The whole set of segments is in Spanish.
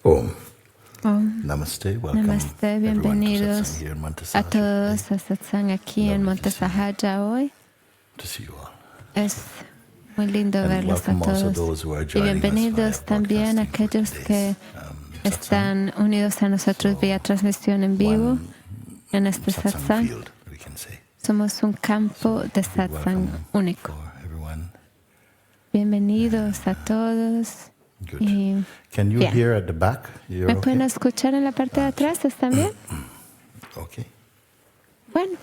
Om. Namaste, Namaste, bienvenidos a todos a Satsang aquí en Monte Sahaja hoy. Es muy lindo verlos a todos. Y bienvenidos también a aquellos que están unidos a nosotros vía transmisión en vivo en este Satsang. Somos un campo de Satsang único. Bienvenidos a todos. Y ¿me pueden escuchar en la parte de atrás? ¿Están bien? Okay. Bueno.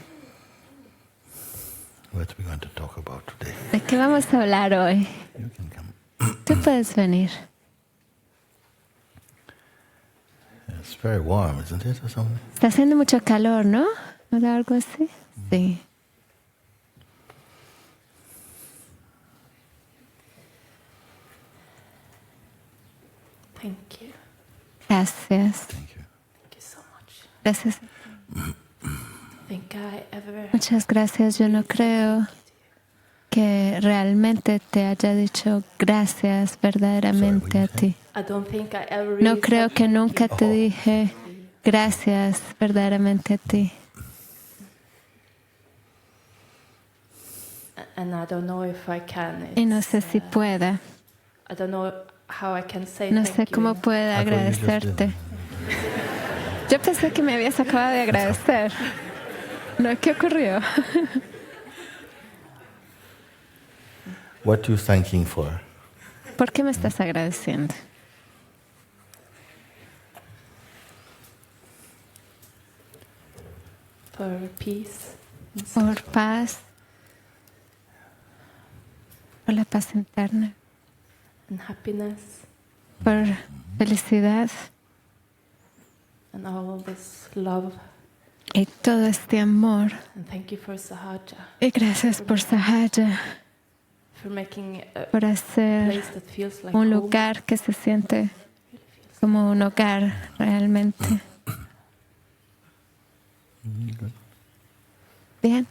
What we want to talk about today? ¿De qué vamos a hablar hoy? You can come. Tú puedes venir. It's very warm, isn't it, or something? Está haciendo mucho calor, ¿no? ¿O algo así? Sí. Thank you. Gracias. Thank you. Thank you so much. Gracias. Think I ever Muchas gracias. Yo no creo que realmente te haya dicho gracias verdaderamente a ti. I don't think I ever No really creo said que thank nunca you. te dije gracias verdaderamente a ti. And I don't know if I can. Y no sé si pueda. I don't know how I can say No thank sé you. cómo pueda I thought you just agradecerte. Yo pensé que me habías acabado de agradecer. ¿No? ¿Qué ocurrió? What are you thanking for? ¿Por qué me estás agradeciendo? For peace. Por paz, por la paz interna, And happiness. por felicidad And all this love. y todo este amor. And thank you for Sahaja. Y gracias por Sahaja, For making a por hacer place that feels like un home. lugar que se siente como un hogar realmente. Bien.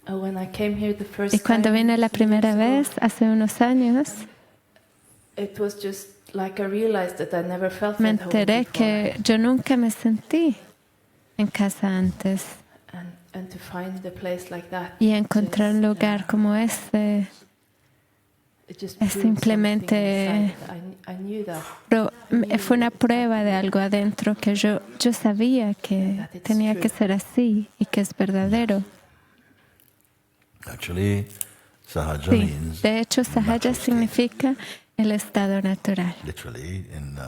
When I came here the first Y cuando time, vine la primera years ago, vez, hace unos años, it was just like I realized that I never felt me at home enteré before. que yo nunca me sentí en casa antes. And to find the place like that. Y encontrar un lugar como este It just es proved simplemente something inside. I knew that. fue una prueba de algo adentro que yo sabía que tenía que ser así y que es verdadero. Actually, Sahaja Sí, means de hecho, natural Sahaja state. significa el estado natural. Literally, in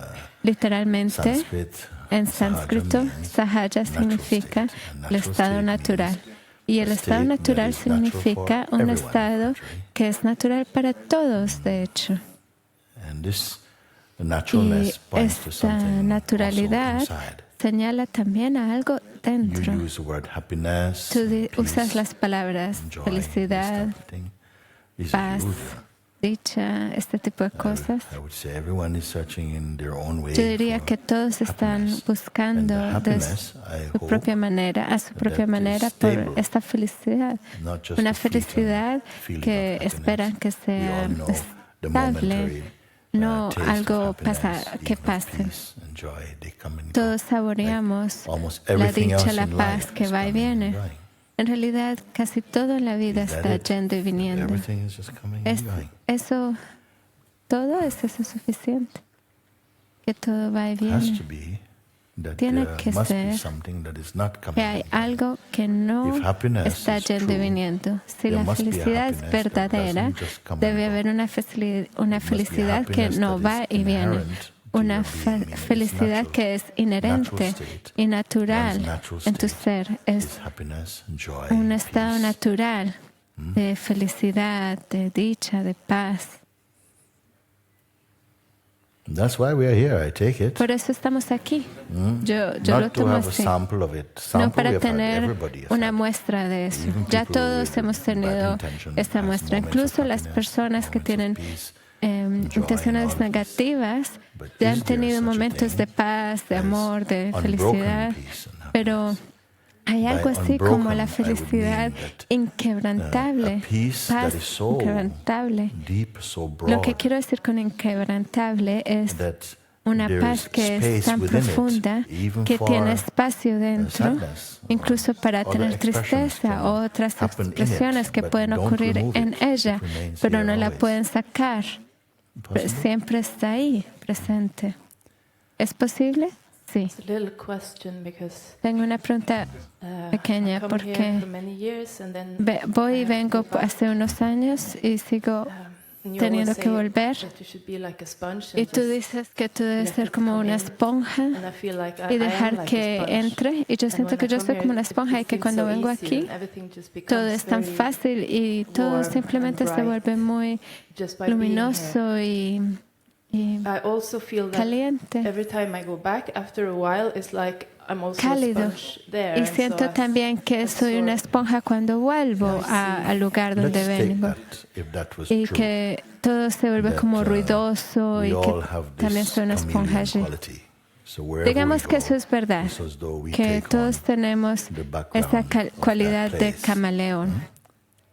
Literalmente, Sanskrit, en Sahaja sánscrito, means Sahaja natural significa state. And el natural estado state natural. means Y el a estado state natural that is natural significa for un everyone, estado actually. que es natural para todos, de hecho. And this Y naturalness points to esta something naturalidad also inside. señala también a algo You dentro. use the word happiness, Tú peace, usas las palabras joy, felicidad, this type of thing. These paz, are usual. dicha, este tipo de cosas. I would say everyone is searching in their own way Yo diría for que todos están happiness. buscando And the de happiness, I su hope, propia manera, a su propia that manera is por stable, esta felicidad. not just Una a fleeting felicidad feeling que of happiness. esperan que We sea all know the estable, momentary, no taste of algo happiness, que even of pase. peace and joy, they come and go. Todos saboreamos Like almost la everything dicha, else la in paz life que is va y coming and viene. going. En realidad, casi todo en la vida Is that está it? yendo y viniendo. Everything is just coming Es, and going. todo es eso suficiente. Que todo va y Has viene. to be that Tiene there que must be ser something that is not coming Que hay and going. algo que no If happiness está is yendo y true, viniendo. Si there la must be a felicidad es happiness that verdadera, doesn't just come and debe go. haber una There must be a felicidad que happiness no that va is y viene. inherent to Una your being, meaning it's felicidad natural. que es inherente Natural state. y natural One's natural en tu state ser. Es is happiness, joy, un estado peace. natural de felicidad, de dicha, de paz. That's why we are here, I take it. Por eso estamos aquí. Yo lo Not to tomo have a así. sample of it. No Sample we para have had, tener everybody has una had. muestra de eso. Even Ya people todos with hemos bad tenido intention esta has muestra. moments of Incluso las happiness, personas que moments of tienen peace, joy and all intenciones of this. negativas But ya is han there tenido such a momentos thing de paz, de as amor, de unbroken felicidad, peace and pero happiness? Hay algo así como la felicidad inquebrantable, paz inquebrantable. Lo que quiero decir con inquebrantable es una paz que es tan profunda que tiene espacio dentro, incluso para tener tristeza o otras expresiones que pueden ocurrir en ella, pero no la pueden sacar. Siempre está ahí, presente. ¿Es posible? Sí. Tengo una pregunta pequeña porque voy y vengo hace unos años y sigo teniendo que volver. Y tú dices que tú debes ser como una esponja y dejar que entre. Y yo siento que yo soy como una esponja y que cuando vengo aquí todo es tan fácil y todo simplemente se vuelve muy luminoso y caliente, cálido. Y siento también que soy una esponja cuando vuelvo al lugar donde vengo. Y que todo se vuelve como ruidoso y que también soy una esponja allí. Digamos que eso es verdad, que todos tenemos esa cualidad de camaleón.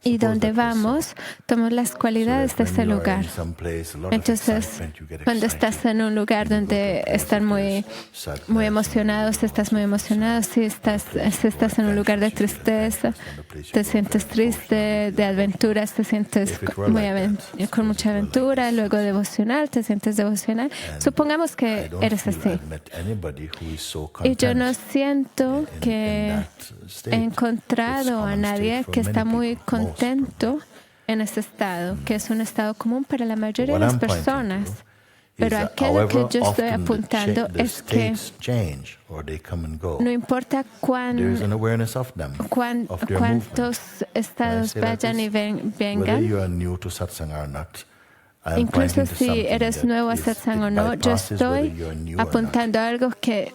Y donde vamos, tomamos las cualidades de ese lugar. Entonces, cuando estás en un lugar donde están muy emocionados, estás muy emocionado. Si estás en un lugar de tristeza, te sientes triste, de aventuras, te sientes con mucha aventura. Luego devocional, te sientes devocional. Supongamos que eres así. Y yo no siento que he encontrado a nadie que está muy contento en ese estado, que es un estado común para la mayoría de las personas. Pero aquello que yo estoy apuntando es que no importa cuántos estados vayan y vengan, incluso si eres nuevo a Satsang o no, yo estoy apuntando algo que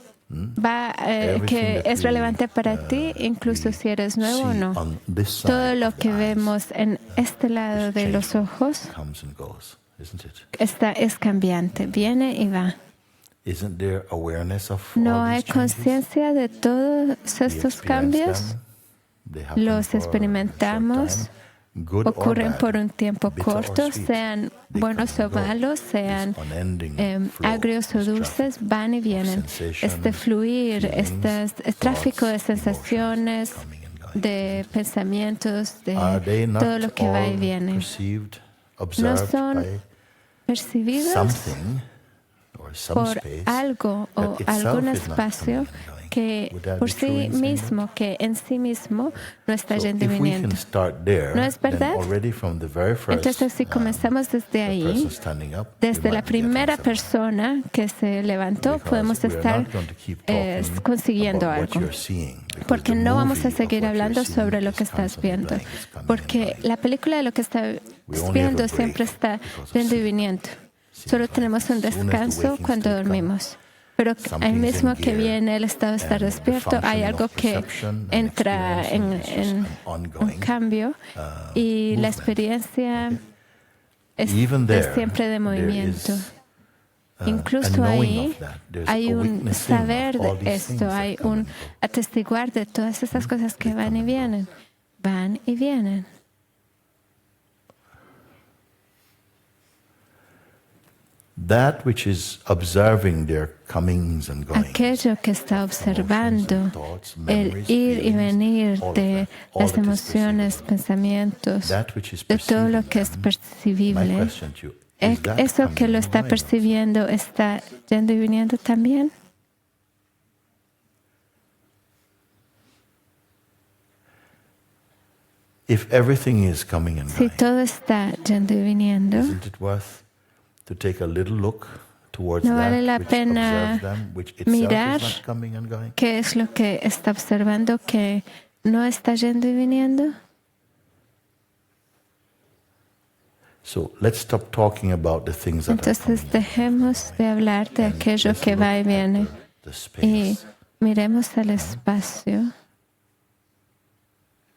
que es relevante para ti, incluso si eres nuevo o no. Todo lo que vemos en este lado de los ojos es cambiante, viene y va. ¿No hay conciencia de todos estos cambios? Los experimentamos. Ocurren por un tiempo corto, sean buenos o malos, sean agrios o dulces, van y vienen. Este fluir, este tráfico de sensaciones, de pensamientos, de todo lo que va y viene. ¿No son percibidos por algo o algún espacio que por sí mismo, que en sí mismo no está yendo y viniendo? ¿No es verdad? Entonces, si comenzamos desde ahí, desde la primera persona que se levantó, podemos estar consiguiendo algo. Porque no vamos a seguir hablando sobre lo que estás viendo. Porque la película de lo que estás viendo siempre está yendo y viniendo. Solo tenemos un descanso cuando dormimos. Pero ahí mismo que viene el estado de estar despierto, hay algo que entra en un cambio y la experiencia es siempre de movimiento. Incluso ahí hay un saber de esto, hay un atestiguar de todas esas cosas que van y vienen. Van y vienen. That which is observing their comings and goings, aquello que está observando el ir y venir de las emociones, pensamientos, de todo lo que es percibible, ¿eso que lo está percibiendo está yendo y viniendo también? If everything is coming and si going, todo está yendo y viniendo, isn't it worth to take a little look towards ¿no vale la that which pena observes them, which mirar itself is not coming and going? qué es lo que está observando que no está yendo y viniendo? So let's stop talking about the things that are Entonces coming dejemos de hablar de aquello que va y viene y miremos al espacio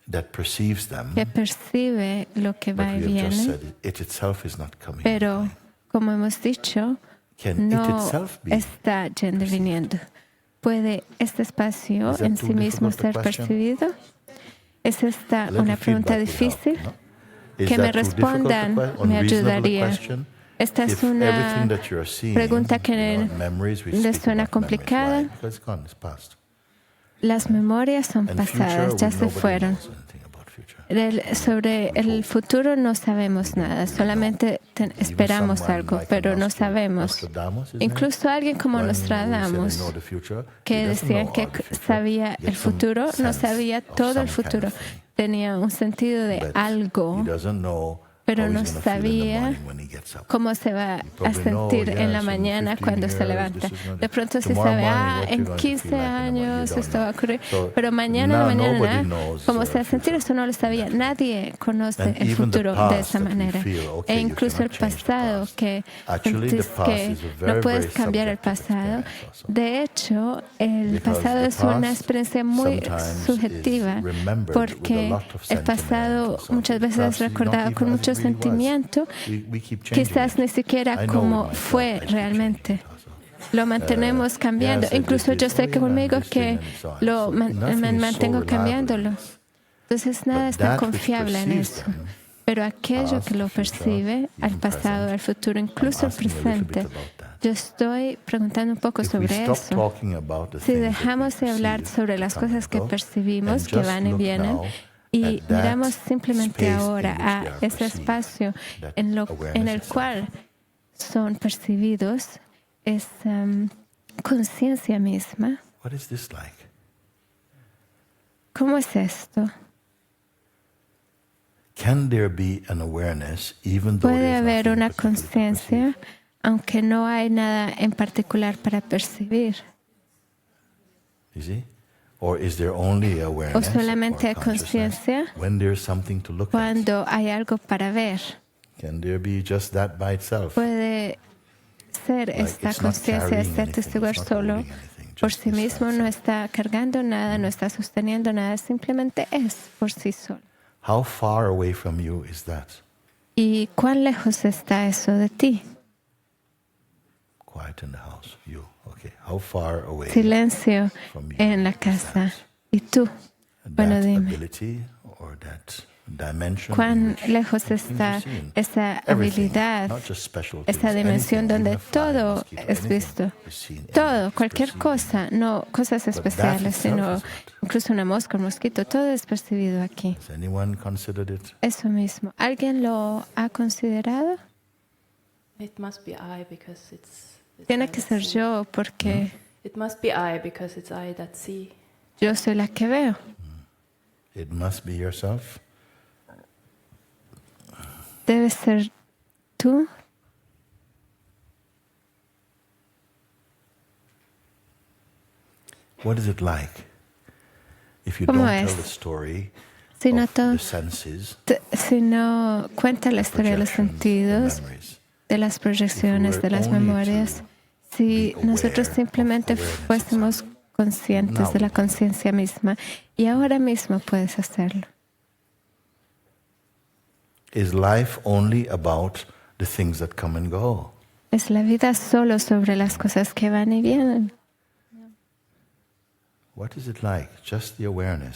that perceives them, que percibe lo que but va y we have just viene, said it itself is not coming and pero going. como hemos dicho, Can it no itself be está yendo y viniendo. ¿Puede este espacio en sí mismo ser percibido? ¿Es esta una pregunta difícil? Que me respondan me ayudaría. Esta es una pregunta que les suena complicada. Las memorias son pasadas, ya se fueron. Sobre el futuro no sabemos nada, solamente esperamos algo, pero no sabemos. Incluso alguien como Nostradamus, que decían que sabía el futuro, no sabía todo el futuro. Tenía un sentido de algo, pero no sabía cómo se va a sentir en la mañana cuando se levanta. De pronto se sabe, en 15 años esto va a ocurrir, pero mañana, cómo se va a sentir, eso no lo sabía. Nadie conoce el futuro de esa manera. E incluso el pasado, que sentís que no puedes cambiar el pasado. De hecho, el pasado es una experiencia muy subjetiva, porque el pasado muchas veces es recordado con mucho sentimiento, quizás ni siquiera como fue realmente. Lo mantenemos cambiando. Incluso yo sé que conmigo que lo mantengo cambiándolo. Entonces nada es tan confiable en eso. Pero aquello que lo percibe, al pasado, al futuro, incluso al presente, yo estoy preguntando un poco sobre eso. Si dejamos de hablar sobre las cosas que percibimos, que van y vienen, y miramos simplemente ahora a ese espacio en el cual son percibidos, esa conciencia misma. ¿Cómo es esto? ¿Puede haber una conciencia aunque no hay nada en particular para percibir? ¿O solamente hay conciencia cuando hay algo para ver? ¿Puede ser esta conciencia, este testigo solo por sí mismo, no está cargando nada, no está sosteniendo nada, simplemente es por sí solo? ¿Y cuán lejos está eso de ti? Silencio en la casa. ¿Y tú? Bueno, dime. ¿Cuán lejos está esa habilidad, esa dimensión donde todo es visto? Todo, cualquier cosa, no cosas especiales, sino incluso una mosca, un mosquito, todo es percibido aquí. Eso mismo. ¿Alguien lo ha considerado? Tiene que ser yo, porque yo soy la que veo. Debe ser tú. ¿Cómo es? Si no cuenta la historia de los sentidos, de las proyecciones, de las memorias, si nosotros simplemente fuésemos conscientes de la conciencia misma, y ahora mismo puedes hacerlo. ¿Es la vida solo sobre las cosas que van y vienen?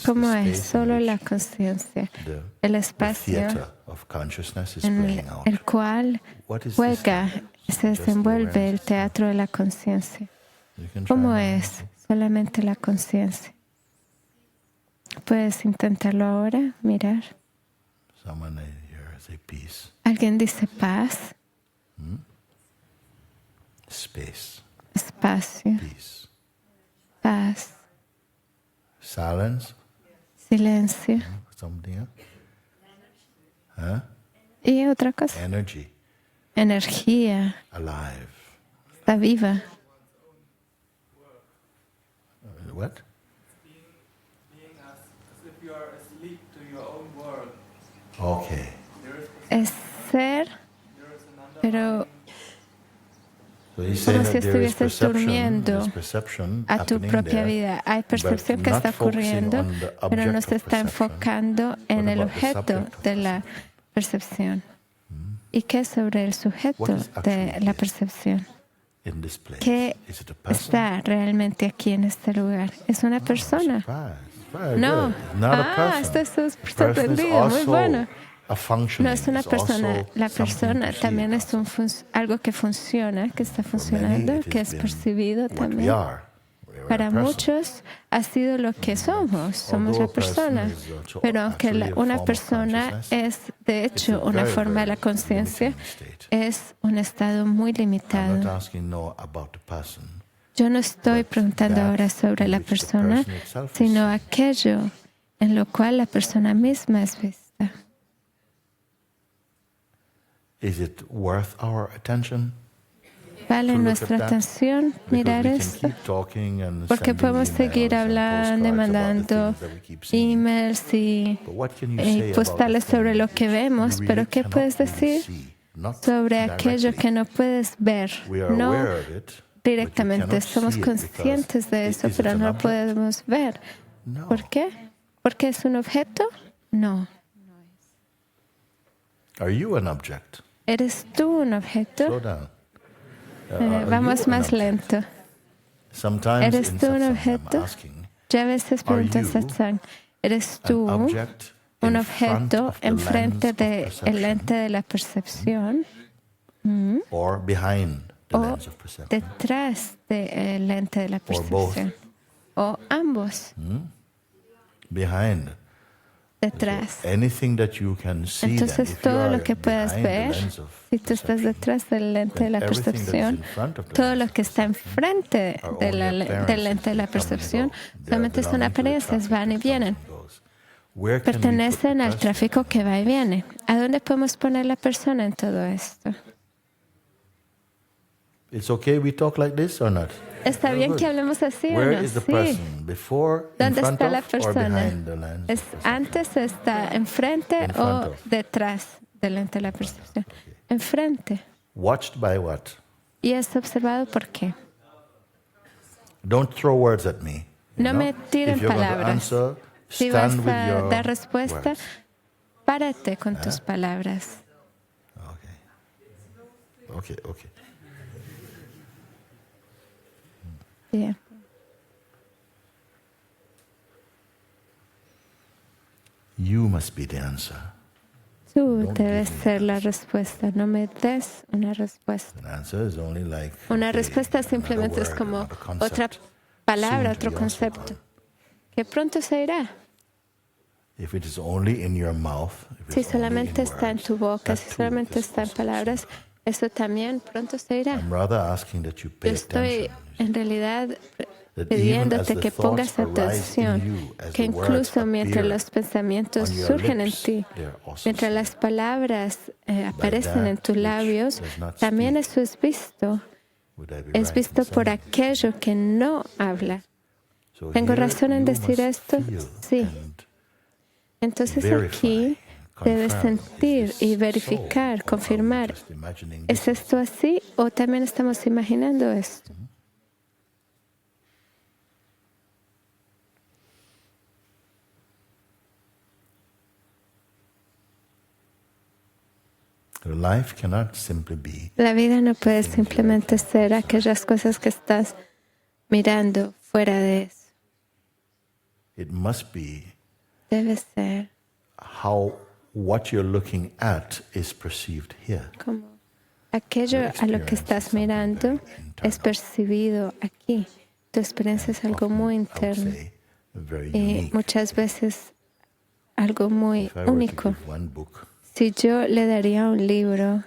¿Cómo es? Solo la conciencia, el espacio en el cual juega, se desenvuelve el teatro de la conciencia. ¿Cómo es? Solamente la conciencia. ¿Puedes intentarlo ahora? Mirar. ¿Alguien dice paz? Espacio. Paz. Silencio. Y otra cosa. Energía. Está viva. Es ser, pero como si estuvieses durmiendo a tu propia vida. Hay percepción que está ocurriendo, pero no se está enfocando en el objeto de la percepción. ¿Y qué es sobre el sujeto de la percepción? in this place? ¿Qué Is it a person? está realmente aquí en este lugar? ¿Es una persona? Very No. good. Not a person. Estás Person is sorprendido. Muy also bueno. a functioning. No es una It's also persona. La something persona perceived también es also. algo que funciona, que está For many, funcionando, it que has es been percibido what we también. are. We are Para a person. muchos ha sido lo que somos Although la a person persona. is also Pero aunque actually a una form of persona consciousness, es de hecho una very, forma de la very conciencia, limiting state. es un estado muy I'm not limitado. asking no about the person, Yo no estoy but preguntando that ahora sobre in la which the persona, person itself is sino seen. aquello en lo cual la persona misma es vista. Is it worth our attention? ¿Vale To look nuestra at that? atención Because mirar we can esto? keep talking and Porque sending podemos emails seguir and hablando y postcards about the mandando things that we keep seeing. emails y But what can you say about the postales sobre thing lo que you vemos, really pero ¿qué cannot puedes really decir see? Not sobre aquello directly. que no puedes ver? We are No aware of it, but you directamente, cannot somos see it conscientes de because eso, is it pero an no lo object? podemos ver. No. ¿Por qué? ¿Porque es un objeto? No. Are you an object? ¿Eres tú un Slow objeto? down. Are Vamos you an más object? lento. Sometimes ¿Eres in tú un satsang, I'm objeto? asking, Yo a veces pregunto en you satsang, ¿eres tú an object un in front objeto of the enfrente lens of del perception lente de la percepción or behind the o lens of perception? detrás del lente de la Or both. percepción? O ambos, Behind. detrás. Anything that you can see, then, Entonces if you todo are lo que puedas behind the ver, lens of si tú estás perception, detrás del lente de la then everything that is percepción, in front of the todo lens lo of que está enfrente are de only del lente de la appearances that come and percepción go. They are solamente son belonging to the apariencias, traffic van y that comes vienen. and goes. Where can we put the Pertenecen al person? tráfico que va y viene. ¿A dónde podemos poner la persona en todo esto? It's okay we talk like this or not? ¿Está bien que hablemos así o Where no? is the Sí. person? Before, in ¿Dónde front está la of, or persona? behind the lens ¿Es of perception? antes está enfrente In front o of. detrás del lente de la percepción? Okay. Enfrente. Watched by what? ¿Y es observado por qué? Don't throw words at me. you No know? me tiren If you're going to palabras. answer, Si vas stand with a your dar respuesta, words. párate con tus palabras. Okay. Okay. Bien. You must be the answer. Tú Don't debes give me ser la respuesta. No me des una respuesta. An answer is only like Una okay, respuesta another simplemente es word, como another concept. otra palabra, Soon to otro be also concepto, gone. que pronto se irá. If it is only in your mouth, if Si it's only solamente in está en words, tu boca, that si too solamente is está en also palabras, soon. eso también pronto se irá. I'm rather asking that you Yo pay estoy attention. en realidad That even as pidiéndote the que pongas thoughts arise atención, in you, as que the words incluso mientras appear los pensamientos on your surgen en lips, ti, they are also mientras seen. las palabras aparecen en that tus which labios, does not también speak. eso es visto. Would I be Es right visto in por saying this? aquello que no habla. So ¿Tengo here razón en you decir must esto? feel Sí. and Entonces verify, aquí debes confirm, sentir is y this verificar, so, or are we confirmar, just imagining ¿es this? esto así o también estamos imaginando esto? Life cannot simply be La vida no puede simplemente ser aquellas cosas que estás mirando fuera de eso. it must be Debe ser how what you're looking at is perceived here. como aquello a lo que estás mirando es percibido aquí. Tu experiencia es algo muy I would interno say very y unique. muchas veces algo muy If I were to único. give one book, Si yo le daría un libro,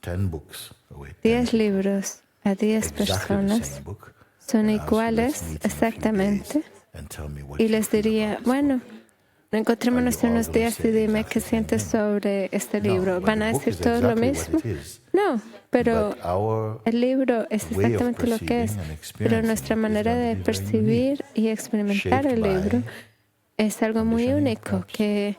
10 books away, 10 libros a 10 exactly the personas, same book, son and ask you, iguales "Let's meet in a few exactamente, days and tell me what y you les feel diría, about this bueno, book." encontrémonos Are you en all unos gonna días y say dime exactly qué the sientes same thing? sobre este No, libro. but ¿Van the a book decir is todo lo exactly what mismo? it is. No, pero But our el libro es way of exactamente lo que es. perceiving and experiencing Pero nuestra it is manera going to de be very percibir y experimentar shaped el libro by es algo muy conditioning, único perhaps. que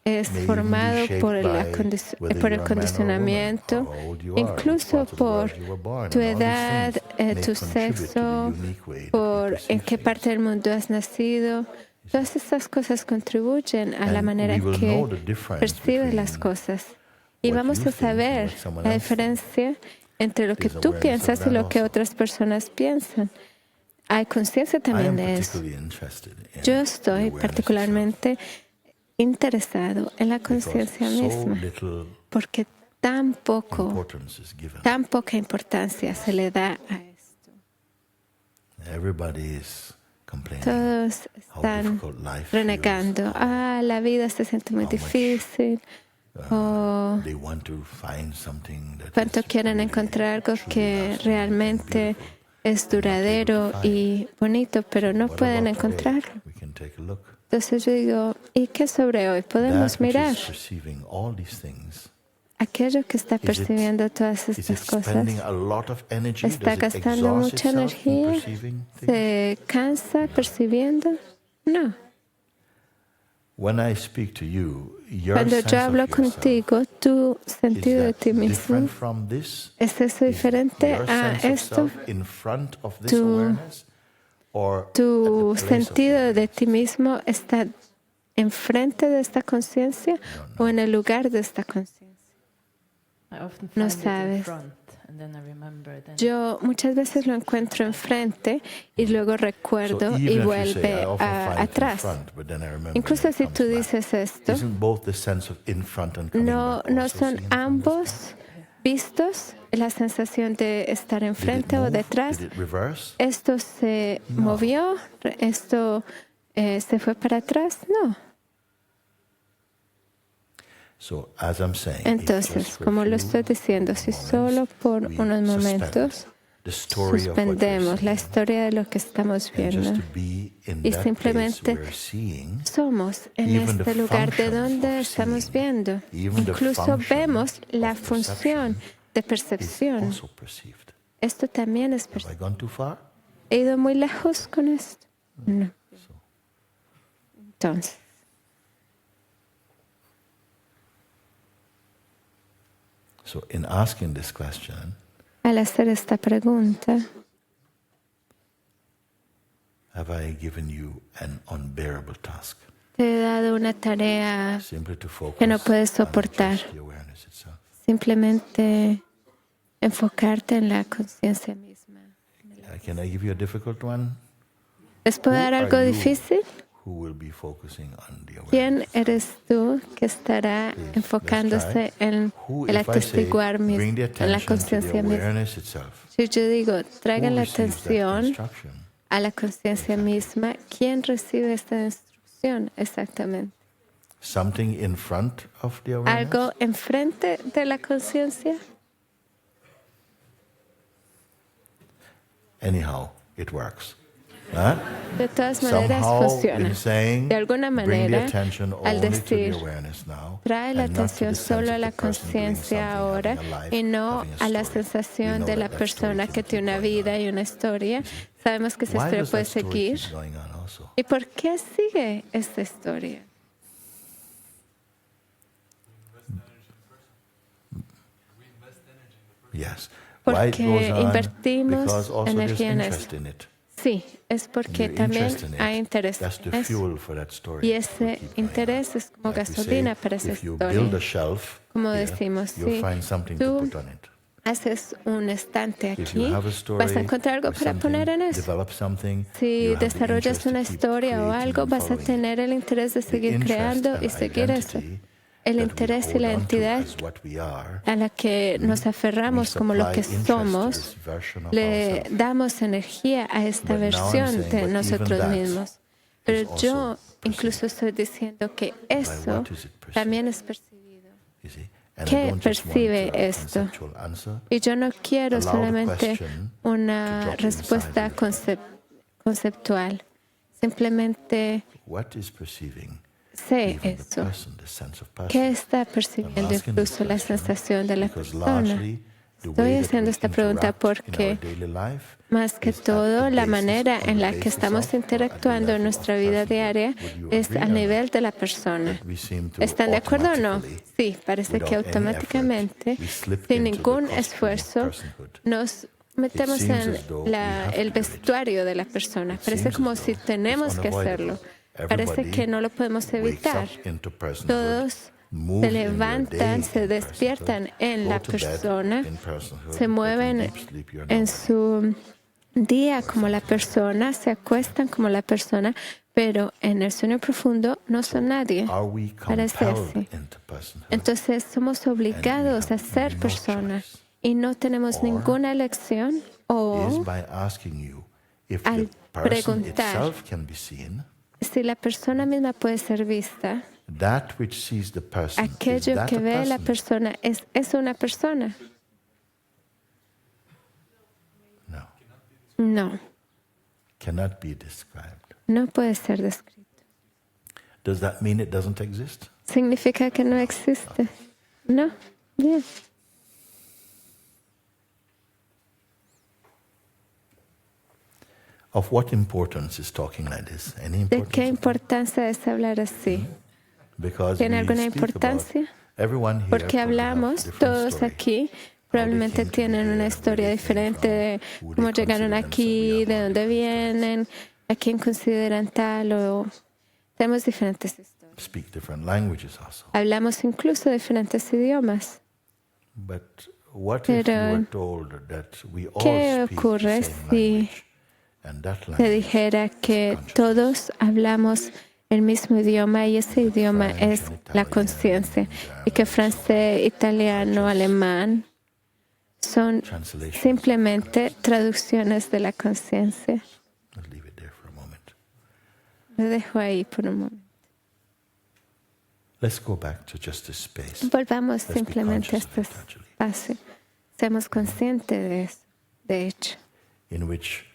es May even be formado shaped por el, by whether por you're el a man or a woman, condicionamiento, how old you are, incluso what part of the por world you were born, tu and all these edad, things may tu contribute to the sexo, unique way that we por en perceive qué things. parte del mundo has nacido. Todas estas cosas contribuyen a la And manera we en will que know the difference percibes las between cosas. Y what vamos you a think and saber what someone la else diferencia entre lo que There's tú awareness of piensas y that lo que also. otras personas piensan. Hay conciencia I también am de eso. particularly interested in Yo the estoy awareness particularmente interesado en la itself, conciencia because so misma, little porque tan importance is given. poca importancia se le da a esto. Everybody is complaining Todos how están difficult life renegando. feels, La vida se siente muy how much, difícil. they want to find something that Cuánto is quieren really, encontrar algo truly que lasting realmente and beautiful. es duradero y bonito, pero no What pueden about today? encontrarlo. We can take a look. Entonces yo digo, ¿y qué sobre hoy? Podemos That which mirar. is perceiving all these things, Aquello que está percibiendo todas is it estas cosas, spending a lot of energy? está Does it gastando exhaust mucha itself in energía, perceiving things? se cansa percibiendo. No. When I speak to you, your Cuando sense yo hablo of yourself, contigo, tu is sentido de that ti mismo, different from this? ¿es eso Is diferente your a sense of esto? self in front of this Tu- awareness, or ¿Tu at the place of the sentido de awareness? ti mismo está enfrente de esta conciencia o en el lugar de esta conciencia? No sabes. Yo muchas veces lo encuentro enfrente y luego recuerdo So y even if you say, vuelve "I often find it in atrás. front," but then I remember Incluso when it si comes tú back. dices esto, Isn't both the sense of in front and coming no back also son seen from this ambos point? vistos, la sensación de estar Did it enfrente o move? detrás. Did it reverse? ¿Esto se movió? ¿Esto se fue para atrás? No. So, as I'm saying, if Entonces, just for a como lo few estoy diciendo, si moments solo por we unos suspend momentos the story of what we're suspendemos la seeing, historia de lo que estamos and viendo just to be in y that simplemente place we're seeing, somos en even the este lugar de function donde of estamos seeing, viendo. even the Incluso function vemos la of función de is percepción. also perceived. Esto también es Have I percepción. gone too far? ¿He ido muy lejos con esto? No. Entonces, So, in asking this question, al hacer esta pregunta, have I given you an unbearable task? te he dado una tarea Simply to focus que no puedes on soportar. just the awareness itself. Simplemente enfocarte en la conciencia misma. Can I give you a difficult one? ¿Les puedo dar Who algo are you difícil? Who will be focusing on the ¿Quién awareness? eres tú que estará Please, enfocándose let's try. en Who, el if I say, atestiguar bring the en la attention to the conciencia misma? awareness itself, Si yo digo, traigan who la receives that atención instruction? a la conciencia misma, ¿quién recibe esta instrucción exactamente? Something in front of the awareness? ¿Algo enfrente de la conciencia? Anyhow, it works. Huh? De todas maneras Somehow, funciona. in saying, De alguna bring the manera, attention al only to the decir, awareness now, trae la and not to atención the sense solo of a la the person doing conciencia something, ahora having a life, y no having a la story. We sensación know de la that persona story que can tiene una keep going vida on. y una historia. Sabemos que esa Why historia does puede that story seguir. keep going on also? ¿Y por qué sigue esta historia? Yes. Why it Porque goes on? invertimos Because also there's energía en interest esto. in it. Sí, es porque And your también interest in it, hay interés that's en the eso. fuel for that story. Y to ese keep going interés on. es como Like we say, gasolina para esa if you build a historia. shelf, Como here, decimos, you'll sí, find something to tú put on it. haces un estante If you aquí, have a story vas a encontrar algo or para something, poner en eso. develop something, Si you have the desarrollas interest to una keep historia o creating algo, and vas a following it. tener el interés de The seguir interest creando and y seguir eso. identity El that we interés y hold la on to entidad as what we are, a la que nos aferramos we como lo que supply interest to somos, this version of le ourselves. damos energía a esta But now I'm versión saying, de but even nosotros that mismos. is Pero also yo perceived. incluso estoy diciendo que eso what is it perceived? también es percibido. You see? And I ¿Qué don't just want percibe a esto? conceptual answer. Y yo no quiero Allow the solamente question una to drop respuesta inside conceptual. Simplemente What is perceiving sé even the eso. person, the sense of person? ¿Qué está percibiendo I'm asking this incluso la question sensación de la because persona? largely the Estoy way that haciendo we esta pregunta interact in our porque daily life más que is at todo, the la basis, manera on en the la que basis estamos of, or at the interactuando en level nuestra of vida personhood. diaria Would you es agree al or nivel not? de la persona. That we seem to ¿Están de acuerdo o no? automatically, Sí, parece que without any automáticamente, effort, we slip sin into the ningún costume of esfuerzo, personhood. nos metemos seems en as though we have el to do it. vestuario de la persona. It Parece seems como as si though tenemos it's que hacerlo. unavoidable. Parece Everybody que no lo podemos wakes evitar. up into personhood Todos move se in your levantan, day se in despiertan personhood, en go la to bed persona, in personhood, se but mueven in deep sleep you're en not. su día como la persona, se acuestan como la persona, pero en el sueño profundo no son nadie Are we para compelled hacerse. into personhood? Entonces somos obligados a ser no persona choice. y no tenemos Or ninguna elección, Is o by asking you if al the person preguntar itself can be seen, si la persona misma puede ser vista. that which sees the person, is Aquello that que a ve la person? persona es una persona. No, No, cannot be described. no puede ser descrito. Does that mean it doesn't exist? ¿Significa que no existe? No. Bien. Of what importance is talking like this? Any ¿De importance? qué importancia es hablar así? Because ¿Tiene we alguna speak importancia? about everyone here Porque probably have hablamos, different todos story. aquí probablemente tienen una historia diferente de cómo llegaron aquí, de dónde vienen, a quién consideran tal, o tenemos diferentes historias. Speak different languages also. Hablamos incluso diferentes idiomas. But what if you Pero, were told that we all ¿qué speak ocurre the same si language and that se language dijera que is consciousness? todos hablamos el mismo idioma y ese idioma French es and la Italian conciencia, and y que German, francés, italiano, alemán son translations. simplemente traducciones de la conciencia? Let's leave it there for a moment. Lo dejo ahí por un momento. Let's go back to just this space. Volvamos Let's be simplemente a conscious of este it, actually, espacio. Seamos conscientes de eso, de hecho. in which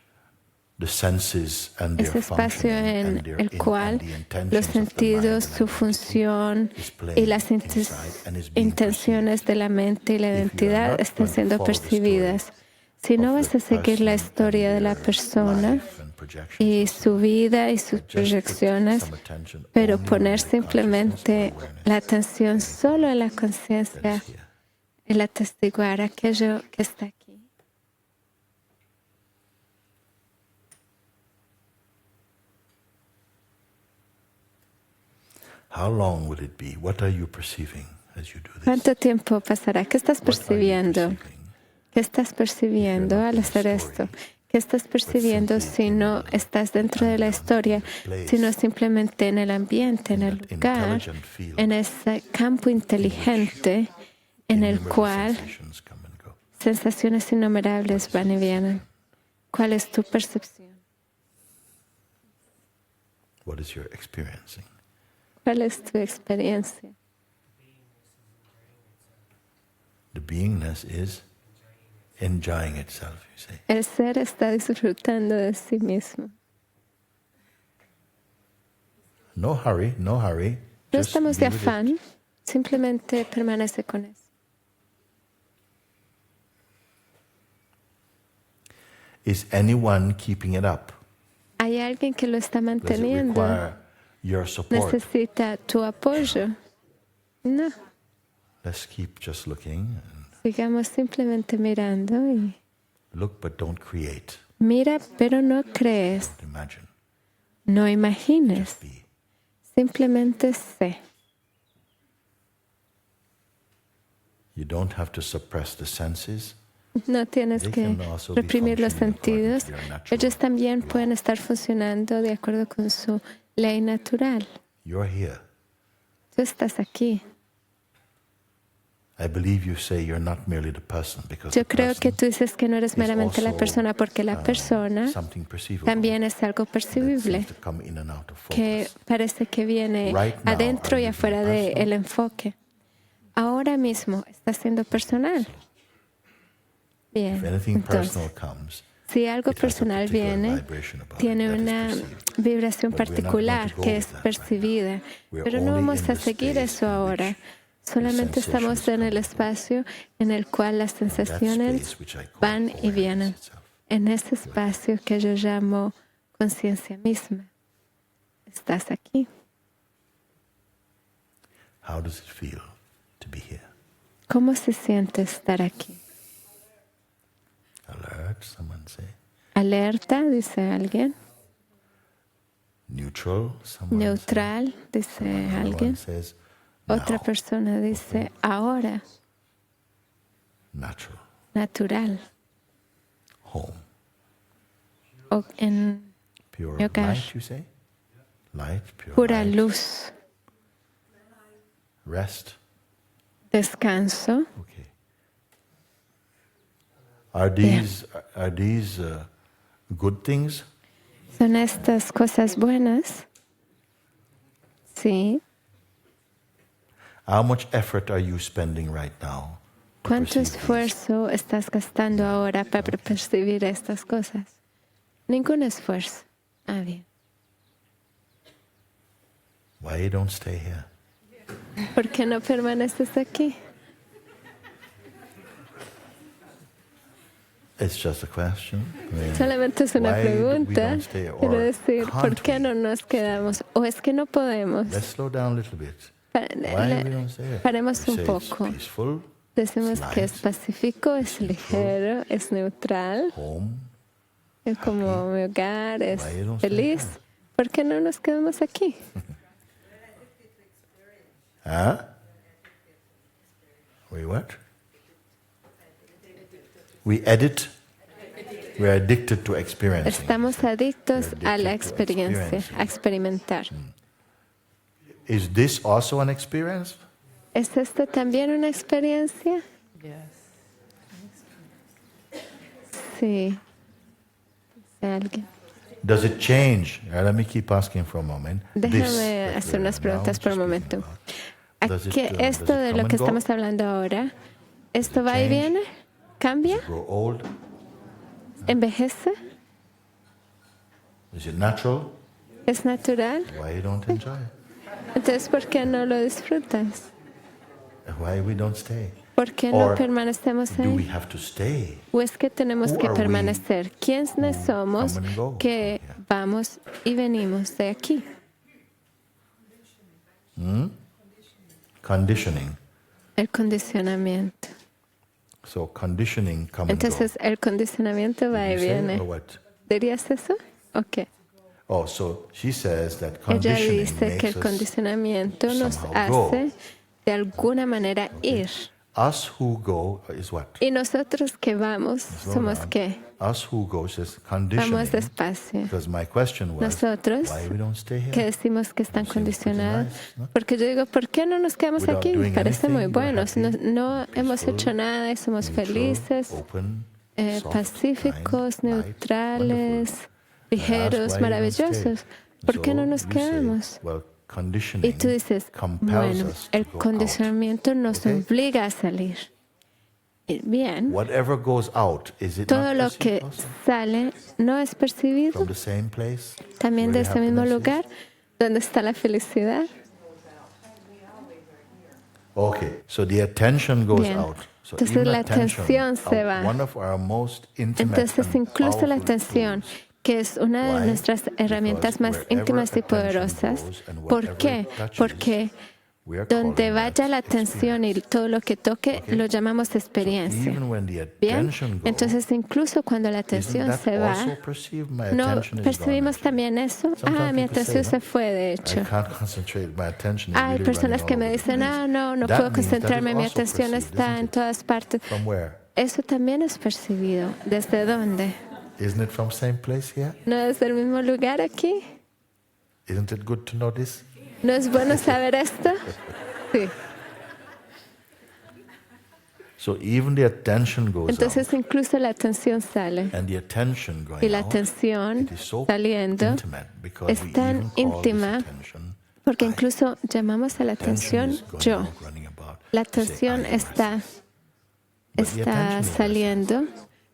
the senses and their Ese espacio functioning en and their el cual and the intentions los of the mind sentidos, and su identity función is y playing las inside and is being intenciones de la mente y la If you are identidad not están going to siendo follow the percibidas. Si no of vas the a seguir la person historia de and la their persona life and projections y and su vida y sus but just put proyecciones, some attention pero only on poner the simplemente consciousness or awareness la atención solo en la that conciencia, is here. el atestiguar aquello que está aquí. How long will it be? What are you perceiving as you do this? ¿Cuánto tiempo pasará? ¿Qué estás What are you percibiendo? perceiving? ¿Qué estás percibiendo al hacer esto? ¿Qué estás percibiendo si no estás dentro de la historia, sino simplemente en el ambiente, en el lugar, en ese campo inteligente en el cual Sensations come and go. sensaciones innumerables van y vienen? ¿Cuál es tu percepción? What is your experiencing? ¿Cuál es tu experiencia? The beingness is enjoying itself, you say. El ser está disfrutando de sí mismo. No hurry, no hurry. No Just estamos de be with it. afán, simplemente permanece con eso. Is anyone keeping it up? ¿Hay alguien que lo está Does it manteniendo? require your support? ¿Necesita tu apoyo? No. Let's keep just looking. And Sigamos simplemente mirando y look, but don't create. mira, pero no crees, Don't imagine. no imagines, Just be. simplemente sé. You don't have to suppress the senses. No tienes They que can also be reprimir los functioning according sentidos. to their natural Ellos también pueden estar funcionando de acuerdo con su ley natural. You're here. Tú estás aquí. I believe you say you're not merely the person because Yo the creo que person tú dices que no eres is meramente la also, persona, porque la persona something perceivable también es algo that percibible, seems to come in and out of que focus. parece que viene Right now, adentro are y you afuera being personal? del enfoque. Ahora mismo está siendo personal. Bien, If anything entonces, personal comes, si algo it has a personal particular viene, vibration about it tiene that is una perceived. vibración But we're not going particular to go que with es that right now. percibida. We're Pero no only vamos in a the seguir space eso in ahora. which Solamente estamos sensations en el come and go. espacio en el cual las That sensaciones space which I call van y awareness vienen. itself. En ese espacio que yo llamo conciencia misma. Estás aquí. How does it feel to be here? ¿Cómo se siente estar aquí? Alert, someone say. Alerta, dice alguien. Neutral, someone Neutral, dice say. Another one alguien. says Otra persona dice ahora. Natural. Home. O en Pure mi hogar. light, you say? Light, pure Pura light. luz. Rest. Descanso. Okay. Are these good things? ¿Son estas cosas buenas? Sí. How much effort are you spending right now? to ¿Cuánto perceive these? esfuerzo estás gastando ahora para percibir estas cosas? Ningún esfuerzo. Ah, bien. Why you don't stay here? ¿Por qué no permaneces aquí? It's just a question. I mean, Solamente es una why we pregunta. don't stay? Or Quiero decir, ¿por can't qué we? no nos quedamos? ¿O es que no podemos? Let's slow down a little bit. Why we don't stay here? Paremos We un say poco. It's peaceful, Decimos it's que light, es pacífico, es ligero, es neutral, home. es como mi hogar, es Why you don't stay feliz. here? ¿Por qué no nos quedamos aquí? Huh? We what? We edit. We're addicted to experiencing. Estamos adictos We're a la addicted to experiencia, experiencing. a experimentar. Is this also an experience? ¿Es esto también una experiencia? Sí. Dice alguien. Does it change? Let me keep asking for a moment. Déjame hacer unas preguntas por un momento. Does it, ¿Qué does esto it de come lo que and go? estamos hablando ahora, esto va y change? viene? ¿Cambia? Grow old? ¿Envejece? Is it natural? ¿Es natural? Why you don't enjoy it? Entonces, ¿por qué no lo disfrutas? Why we don't stay? ¿Por qué no Or permanecemos do we ahí? have to stay? ¿O es que tenemos Who que are we permanecer? ¿Quiénes who somos come and go que from here? vamos y venimos de aquí? Conditioning. El condicionamiento. So conditioning come and go. Entonces, el condicionamiento va y You say, viene. or what? ¿Dirías eso? Ok. Oh, so she says that Ella conditioning dice que el makes us condicionamiento nos somehow go. hace de alguna manera ir. Us who go is what? Y nosotros que vamos, Slow somos down. qué? Us who go says Vamos conditioning. despacio. Because my question was, Nosotros why we don't stay here? que decimos que están Seems pretty condicionados. nice, ¿no? Porque yo digo, ¿por qué no nos quedamos Without aquí? doing Parece muy anything, bueno. you're happy, No hemos peaceful, hecho nada y somos neutral, felices, open, soft, pacíficos, kind, light, neutrales, wonderful. ligeros, Why you don't stay? maravillosos. ¿Por qué So no nos you say, quedamos? well, Y conditioning tú dices, compels bueno, us to el go out. condicionamiento nos Okay? obliga a salir. Y bien, Whatever goes out, is it todo not lo perceived que also? sale no es percibido From the same place? también de where the ese mismo happiness is? lugar donde está la felicidad. Okay, so the attention goes Bien. out. So Entonces even la attention, atención se va. one of our most intimate Entonces and incluso la powerful atención, tools. que es una de Why? nuestras herramientas más Because íntimas y wherever poderosas. attention goes and ¿Por whatever qué? it touches, Porque we are donde calling vaya that la atención y todo lo que toque, Okay. lo llamamos So experiencia. even when the Bien, attention goes, entonces incluso cuando la isn't atención that se va, also perceived? My no attention is percibimos gone, también eso. Sometimes Mi people atención say, se ¿no? fue, de I hecho. can't concentrate. My attention is Hay really personas running que all me over the dicen, place. no That puedo means that concentrarme, is mi also atención perceived, está isn't en it? todas partes. From where? Eso también es percibido. ¿Desde dónde? Isn't it from same place here? ¿No es del mismo lugar aquí? Isn't it good to know this? ¿No es bueno saber esto? Sí. So even the attention goes Entonces out, incluso la atención sale. and the attention going Y la out, atención it is so saliendo intimate because es we tan even call this íntima attention porque I. incluso llamamos a la Attention atención is going yo. out, running about. La We say, atención I am está, restless. But the está attention is saliendo,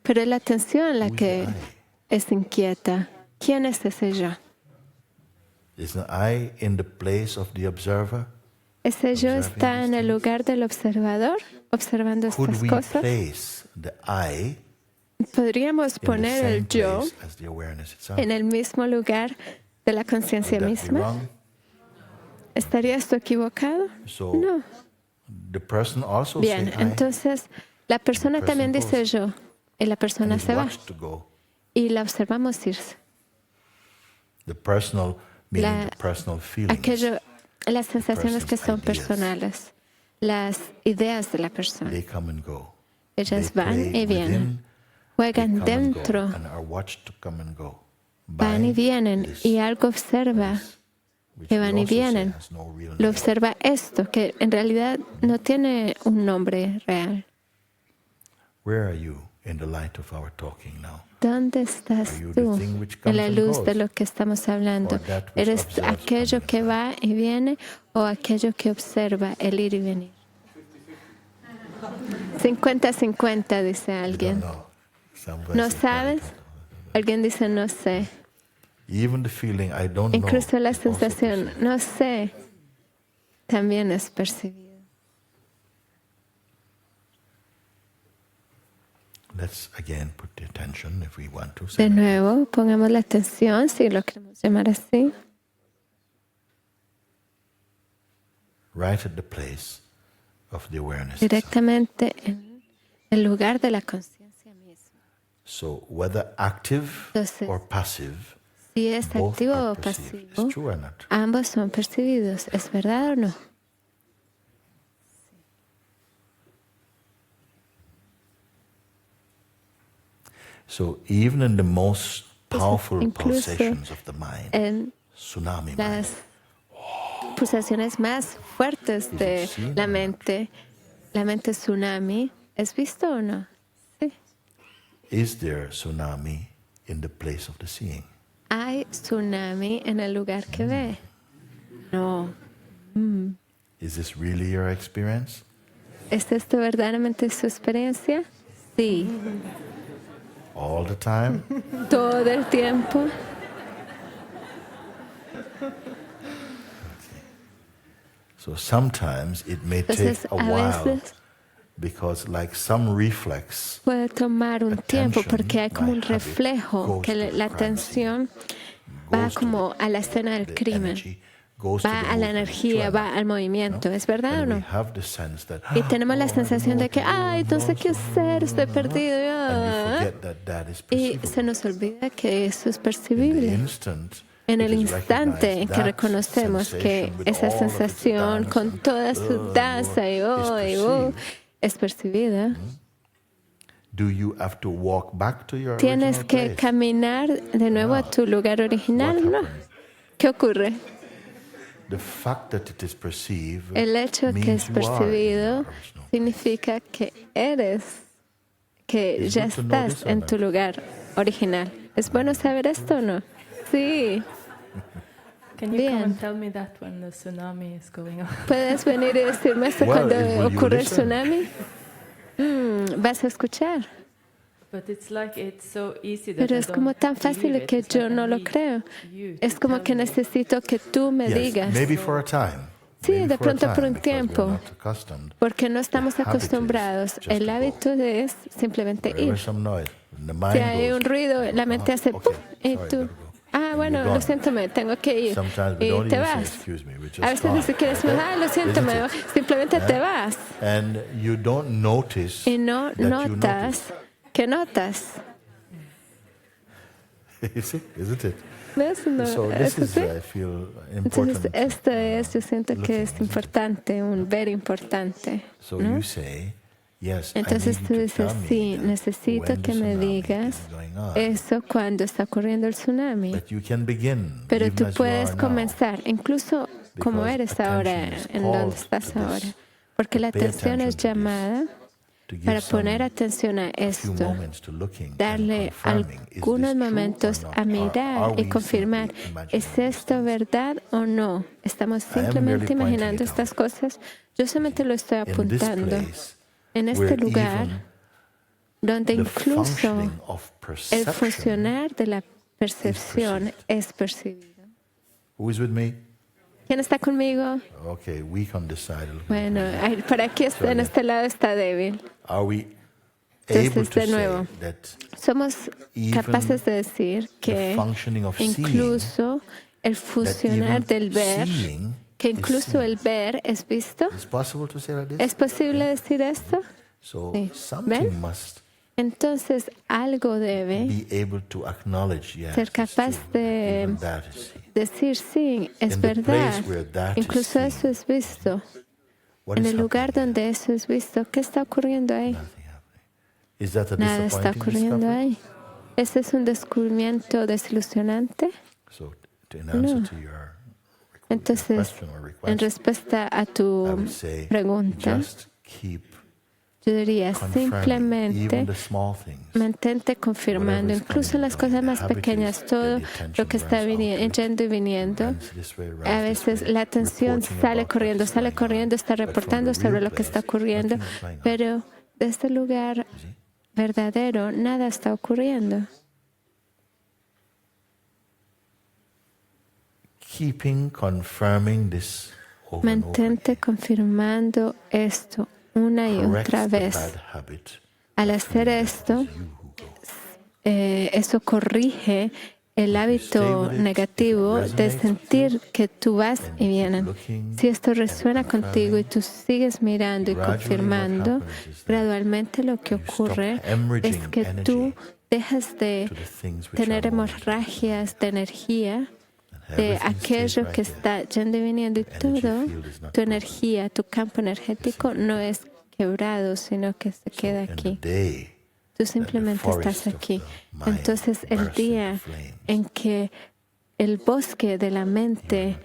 pero es la atención la Who is que the es inquieta. ¿Quién es ese yo? Isn't I in the place of the observer? Ese yo Observing está these en el lugar del observador, observando Could estas we cosas. place the I Podríamos in the poner same el yo place as the awareness itself? en el mismo lugar de la conciencia Would that be misma. wrong? ¿Estaría esto equivocado? So No. the person also Bien, say I, entonces la persona person también dice goes. yo y la and persona is se va watched to go. y la observamos irse. The personal, meaning La- the personal feelings. Aquello las sensaciones que son personales, las ideas de la persona. They come and go. Ellas They van play y vienen, within, juegan they come and go, dentro, and are watched to come and go van y by vienen, this y algo observa place, which que we van y also say vienen. has no real Lo name. observa esto, que en realidad no tiene un nombre real. Where are you in the light of our talking now? ¿Dónde estás Are you tú the thing which en comes la and luz de goes? lo que estamos hablando? Or that which ¿Eres observes aquello coming que and va y viene o aquello que observa el ir y venir? 50-50, dice You don't alguien. know. Somebody ¿No says, sabes? Alguien dice no sé. Even the feeling I don't Incluso know la is also sensación perceived. no sé también es percibida. Let's again put the attention, if we want to. De nuevo, pongamos la atención, si lo queremos llamar así, Right at the place of the awareness itself. directamente en el lugar de la conciencia misma. So whether active Entonces, or passive, si es both activo are o perceived. pasivo, It's true or not? ambos son percibidos. ¿Es verdad o no? So even in the most powerful Incluso pulsations of the mind, en tsunami mind, las pulsaciones más fuertes de la mente tsunami, ¿es visto o no? Sí. is there tsunami in the place of the seeing? ¿Hay tsunami en el lugar que ve? No. Is this really your experience? ¿Es esto verdaderamente su experiencia? Sí. All the time? Todo el tiempo. So sometimes it may take Entonces, a a while veces because like some reflex, puede tomar un tiempo attention, porque hay como un my habit, reflejo goes que to the la crime atención scene, va goes to como a la escena del the crimen, energy, goes to va the a la movement. energía, True or va not? al movimiento. No? ¿Es verdad o And we no? have the sense that, Y tenemos la I don't sensación know de que, what to do, ay, no sé qué hacer, estoy perdido. and we forget that that is Y perceivable. se nos olvida que eso es In the percibible. instant, En it el is instante en recognized que that reconocemos que sensation with esa all of its sensación dance con and, toda su danza y is perceived. es percibida, Do you have to walk back to your tienes original que place? caminar de nuevo a tu lugar original, What ¿no? happened? ¿Qué ocurre? The fact that it is perceived El hecho que means es you are in your percibido original. significa que que It's ya good to know estás this or en not? tu lugar original. ¿Es bueno saber esto o no? Sí. Can you Bien. come and tell me that when the tsunami is going on? ¿Puedes venir y decirme esto Well, cuando will you ocurre el listen? tsunami? ¿Vas a escuchar? But it's like it's so easy that Pero I es como don't tan believe fácil it. que It's like yo I no lo need creo. you Es to como tell que me. necesito que tú me Yes, digas. maybe for a time. Sí, Maybe de for a pronto por time, un because we're tiempo, not accustomed. porque no estamos The habit is acostumbrados. just El to go. hábito es simplemente Wherever ir. some noise, when the mind Si hay goes, un ruido, la mente hace okay, ¡pum! Y sorry, tú, gotta go. And bueno, you're lo gone. siento, me tengo que ir. Sometimes we Y don't te even say, vas. excuse me, we're just A veces gone. ni siquiera decimos, lo siento, Isn't me it? voy. Simplemente te vas. And you don't notice Y no that you notas notice. que notas. You see, isn't it? ¿Ves? No, So this ¿es is, así? I feel, important. Entonces, esto es, yo siento que es looking, isn't it? importante, un ver importante. So ¿no? you say, yes, Entonces I tú need you to dices, tell me sí, that necesito when the que me tsunami digas is going on. eso cuando está ocurriendo el tsunami. But you can begin, Pero even tú as you puedes are now. comenzar, incluso como Because eres ahora, attention is en donde called estás to this, ahora. Porque la to pay atención es attention to this, llamada to give para some poner atención a few esto, moments to looking darle and confirming, is this algunos true or momentos not? a mirar Are y we confirmar, simply imagining ¿es these esto things? verdad o no? ¿Estamos I am merely simplemente pointing imaginando it estas out. cosas? Yo solamente lo estoy In this apuntando. place, En este where lugar, even donde the incluso functioning of el perception, funcionar de la percepción es percibido. who is with me? ¿Quién está conmigo? Okay, weak on this side. a little bit. Bueno, para aquí en este lado está débil. Are we able Entonces, to de nuevo, say that somos capaces de decir que the functioning of incluso el funcionar del ver, seeing que is incluso seen? el ver es visto? Is possible to say like this? ¿Es posible decir esto? So Sí. something ¿Ven? must Entonces algo debe be able to acknowledge, yes, ser it's capaz true. de Even that is seen. decir, sí, es verdad. Incluso eso es visto. En el lugar donde eso es visto, ¿qué está ocurriendo ahí? Nada está ocurriendo ahí. ¿Ese es un descubrimiento desilusionante? No. Entonces, en respuesta a tu pregunta, yo diría simplemente mantente confirmando, incluso las cosas más pequeñas, todo lo que está yendo y viniendo. A veces la atención sale corriendo, está reportando sobre lo que está ocurriendo, pero de este lugar verdadero nada está ocurriendo. Mantente confirmando esto una y otra vez. Al hacer esto, eso corrige el hábito negativo de sentir que tú vas y vienes. Si esto resuena contigo y tú sigues mirando y confirmando, gradualmente lo que ocurre es que tú dejas de tener hemorragias de energía de aquello que está yendo y viniendo, y todo tu energía, tu campo energético no es quebrado, sino que se queda aquí. Tú simplemente estás aquí. Entonces, el día en que el bosque de la mente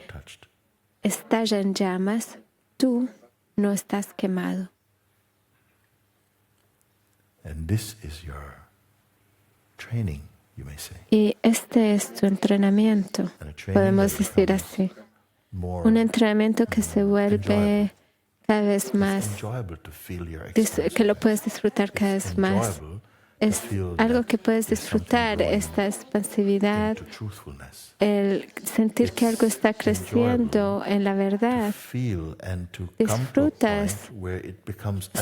estalla en llamas, tú no estás quemado. Y este es tu entrenamiento, podemos decir así. Un entrenamiento que se vuelve cada vez más, que lo puedes disfrutar cada vez más. Es algo que puedes disfrutar, esta expansividad, el sentir que algo está creciendo en la verdad. Disfrutas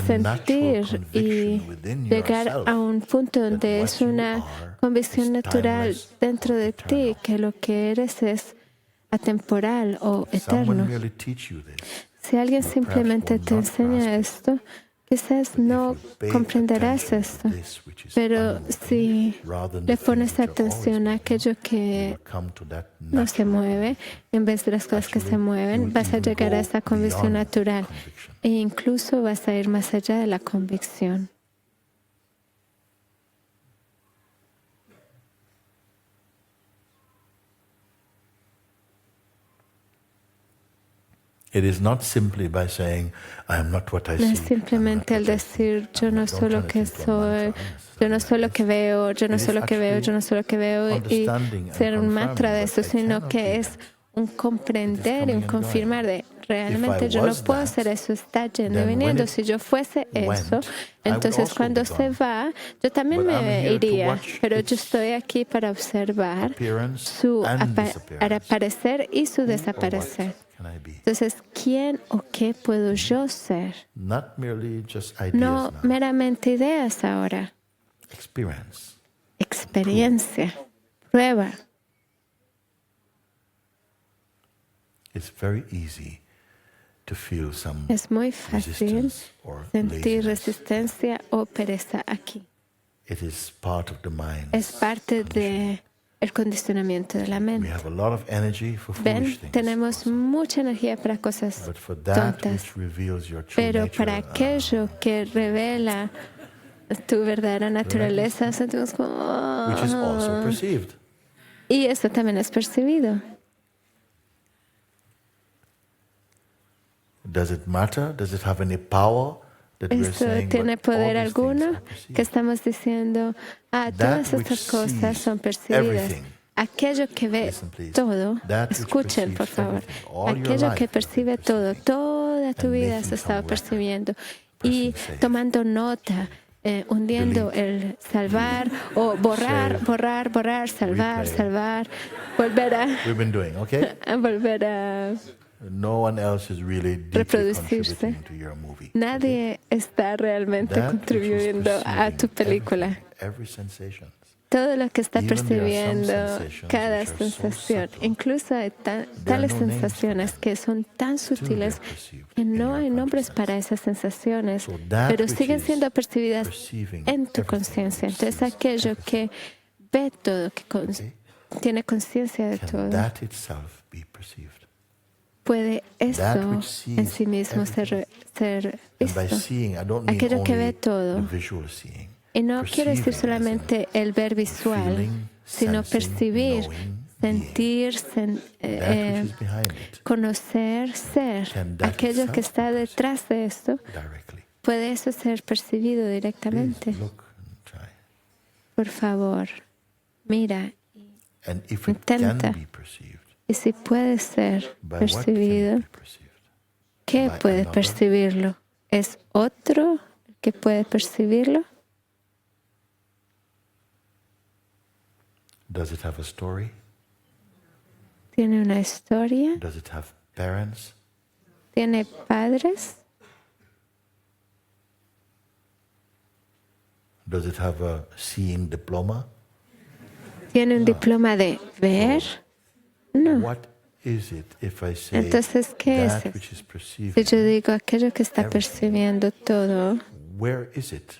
sentir y llegar a un punto donde es una convicción natural dentro de ti que lo que eres es atemporal o eterno. Si alguien simplemente te enseña esto, quizás no comprenderás esto, pero si le pones atención a aquello que no se mueve, en vez de las cosas que se mueven, vas a llegar a esa convicción natural e incluso vas a ir más allá de la convicción. No es simplemente al decir yo no soy lo que soy, yo no soy lo que veo, yo no soy lo que veo, yo no soy lo que veo, y ser un mantra de eso, sino que es un comprender y un confirmar de realmente yo no puedo hacer eso, está yendo y viniendo. Si yo fuese eso, entonces cuando se va, yo también me iría, pero yo estoy aquí para observar su aparecer y su desaparecer. Entonces, ¿quién o qué puedo yo ser? No meramente ideas ahora. Experiencia, prueba. Es muy fácil sentir resistencia o pereza aquí. Es parte del condicionamiento de la mente. Ven, tenemos mucha energía para cosas tontas, pero para aquello que revela tu verdadera naturaleza, sentimos como... Y eso también es percibido. ¿Esto tiene poder alguno? Que estamos diciendo, todas estas cosas son percibidas. Aquello que ve todo, escuchen por favor, aquello que percibe todo, toda tu vida se estaba percibiendo y tomando nota, hundiendo el salvar o borrar, salvar, volver a reproducirse. Nadie está realmente contribuyendo a tu película. Todo lo que está percibiendo, cada sensación, incluso hay tales sensaciones que son tan sutiles que no hay nombres para esas sensaciones, pero siguen siendo percibidas en tu conciencia. Entonces aquello que ve todo, que tiene conciencia de can todo, that itself be perceived? puede eso en sí mismo ser And by visto. seeing, I don't mean Aquello que ve only todo. the visual seeing. Y no quiero decir Perceiving solamente el ver visual, feeling, sino sensing, percibir, knowing, sentir, that which is behind it conocer, ser. Can that Aquello que itself está be detrás de esto, directly. puede eso ser percibido directamente. Please look and try. Por favor, mira. And if it Intenta. can be perceived, Y si puede ser by what can percibido, it be perceived? ¿qué By puede another? percibirlo? ¿Es otro el que puede percibirlo? Does it have a story? ¿Tiene una historia? Does it have parents? ¿Tiene padres? Does it have a seeing diploma? ¿Tiene un diploma de ver? No. What is it if I say Entonces, ¿qué that es which is eso? perceived? Si yo digo aquello que está percibiendo todo, Where is it?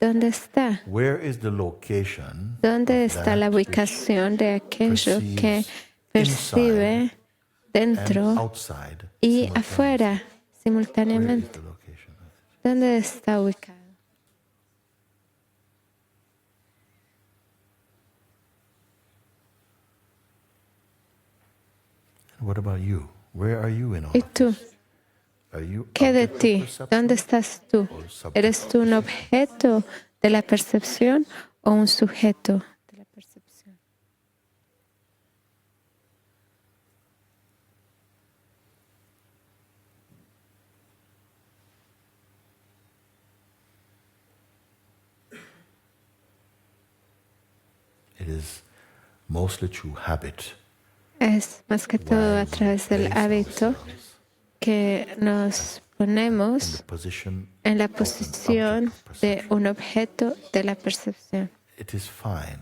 ¿dónde está? Where is the location? ¿Dónde of está that la which ubicación de aquello que perceives percibe and dentro outside y simultaneously? afuera Where is simultáneamente? the location of it? ¿Dónde está ubicado? And what about you? Where are you in all ¿Y of tú? this? Are you ¿Qué de object of ti? perception ¿Dónde estás tú? or subject ¿Eres of tú un perception? objeto de la percepción o un sujeto de la percepción? It is mostly through habit. Es más que todo a why we través del place hábito ourselves que nos in ponemos the position en la of an posición object of de perception. un objeto de la percepción. It is fine,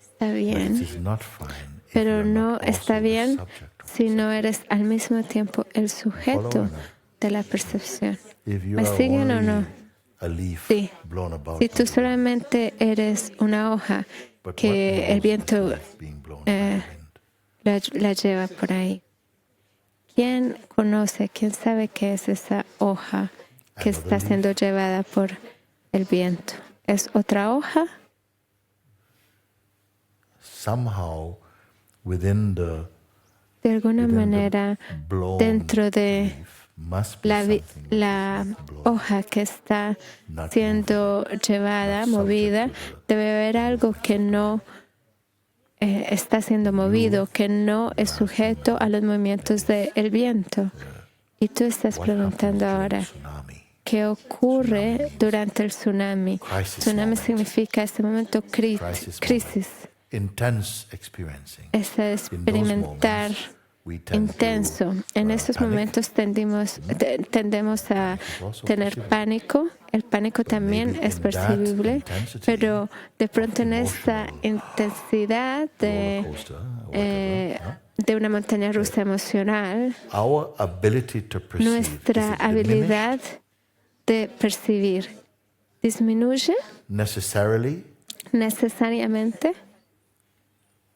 Está but it bien, is not fine if you pero are no not está also the bien subject of si no eres al mismo tiempo el sujeto Follow or no? de la percepción. If you ¿Me are siguen o only no? a leaf Sí. blown about Si by tú the wind, solamente eres una hoja but what que el knows viento this leaf being blown by the wind? la lleva por ahí, ¿quién conoce, quién sabe qué es esa hoja que está siendo llevada por el viento? ¿Es otra hoja? Somehow within the De alguna manera, blown dentro de leaf must be la something which is la not blown, hoja que está not siendo llevada, not movida, subject to debe haber algo que no está siendo movido, que no es sujeto a los movimientos del viento. Y tú estás what happens preguntando during ahora, tsunami. ¿qué ocurre durante el tsunami? Crisis Tsunami moment. significa este momento Crisis crisis. Intense experiencing. Es In those experimentar moments, we tend intenso. En estos panic. momentos tendemos a also tener perceivable. pánico. El pánico también maybe es in that percibible, intensity pero de pronto en of esta emotional intensidad roller coaster, whatever, de una montaña rusa emocional, our ability to perceive nuestra is it habilidad de percibir disminuye necessarily. necesariamente.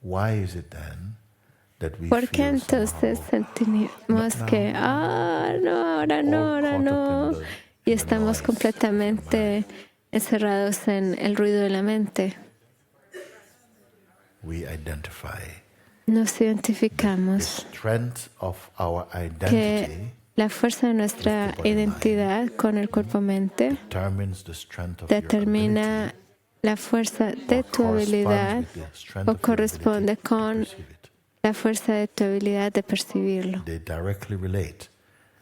Why is it then that we ¿Por qué feel entonces somehow sentimos que, no, ahora no, ahora no? Y estamos completamente encerrados en el ruido de la mente. we identify Nos the identificamos strength of our identity que la fuerza de nuestra identidad con el cuerpo-mente determines the strength of your determina ability la fuerza de or tu habilidad corresponds with the strength o of your corresponde ability to con perceive it. la fuerza de tu habilidad de percibirlo. They directly relate.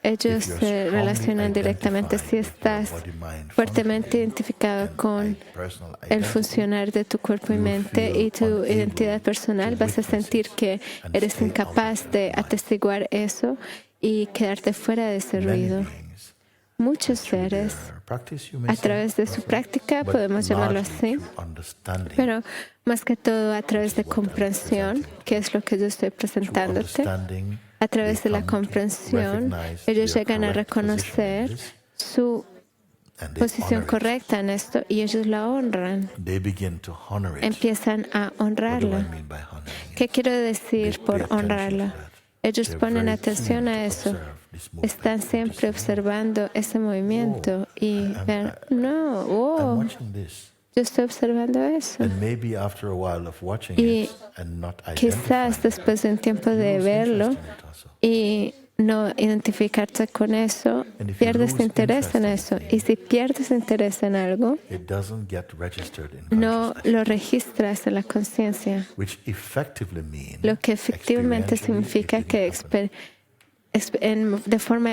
Ellos If you're se strongly relacionan directamente si identified with your estás body-mind fuertemente functioning identificado and con personal el identity, funcionar de tu cuerpo y you mente feel y tu unable identidad personal, to vas a sentir witness que and eres stay out of incapaz your de mind. atestiguar eso y quedarte fuera de ese Many ruido. beings, Muchos through seres, their practice, you may a say, través de su also, práctica, but podemos llamarlo largely así, through understanding. pero más que todo a través de Which is what I'm comprensión, presenting. que es lo que yo estoy Through presentándote. understanding, A través de they la come to comprensión, recognize ellos their llegan a correct position in reconocer this, su posición correcta en esto y ellos la honran. Empiezan a honrarlo. ¿Qué quiero decir por honrarlo? Ellos ponen atención a eso. Están siempre observando ese movimiento y ven, no, wow, yo estoy observando eso. Y quizás después de un tiempo de verlo y no identificarte con eso, pierdes interés en eso. Y si pierdes interés en algo, no lo registras en la conciencia. Lo que efectivamente significa que de forma